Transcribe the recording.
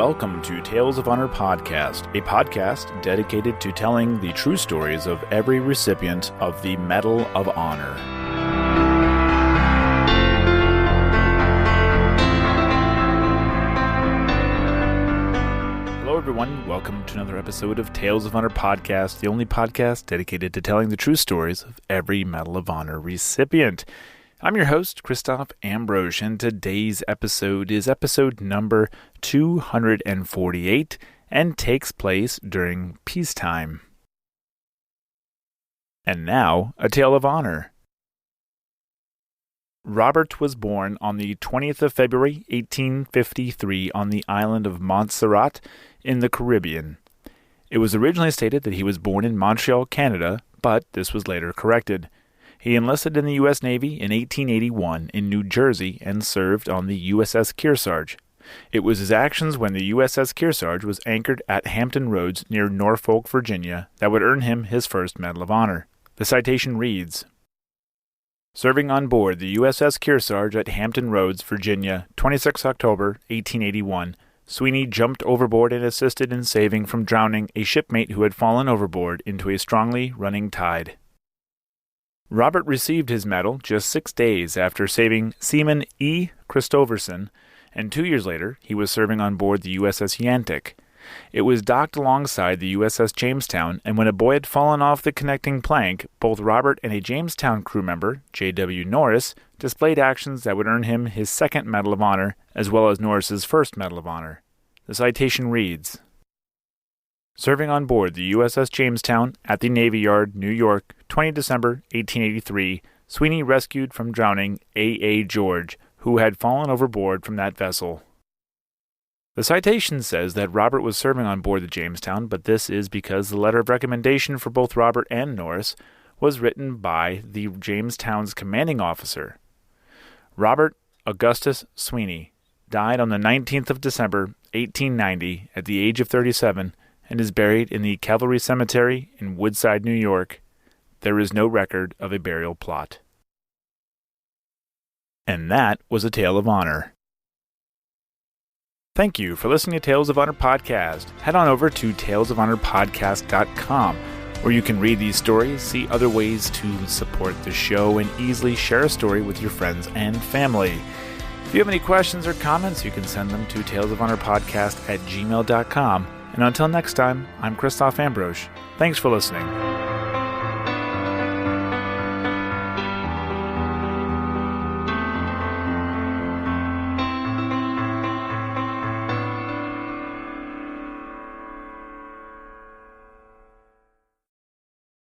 welcome to Tales of Honor Podcast, a podcast dedicated to telling the true stories of every recipient of the Medal of Honor. Hello everyone, welcome to another episode of Tales of Honor Podcast, the only podcast dedicated to telling the true stories of every Medal of Honor recipient. I'm your host, Christoph Ambrosch, and today's episode is episode number 248 and takes place during peacetime. And now, a tale of honor. Robert was born on the 20th of February, 1853, on the island of Montserrat in the Caribbean. It was originally stated that he was born in Montreal, Canada, but this was later corrected. He enlisted in the U.S. Navy in 1881 in New Jersey and served on the USS Kearsarge. It was his actions when the USS Kearsarge was anchored at Hampton Roads near Norfolk, Virginia, that would earn him his first Medal of Honor. The citation reads, "Serving on board the USS Kearsarge at Hampton Roads, Virginia, 26 October, 1881, Sweeney jumped overboard and assisted in saving from drowning a shipmate who had fallen overboard into a strongly running tide." Robert received his medal just 6 days after saving Seaman E. Christopherson, and 2 years later he was serving on board the USS Yantic. It was docked alongside the USS Jamestown, and when a boy had fallen off the connecting plank, both Robert and a Jamestown crew member, J.W. Norris, displayed actions that would earn him his second Medal of Honor, as well as Norris's first Medal of Honor. The citation reads, "Serving on board the USS Jamestown at the Navy Yard, New York, 20 December 1883, Sweeney rescued from drowning A.A. George, who had fallen overboard from that vessel." The citation says that Robert was serving on board the Jamestown, but this is because the letter of recommendation for both Robert and Norris was written by the Jamestown's commanding officer. Robert Augustus Sweeney died on the 19th of December, 1890, at the age of 37, and is buried in the Cavalry Cemetery in Woodside, New York. There is no record of a burial plot. And that was a Tale of Honor. Thank you for listening to Tales of Honor Podcast. Head on over to talesofhonorpodcast.com, where you can read these stories, see other ways to support the show, and easily share a story with your friends and family. If you have any questions or comments, you can send them to talesofhonorpodcast@gmail.com. And until next time, I'm Christoph Ambrosch. Thanks for listening.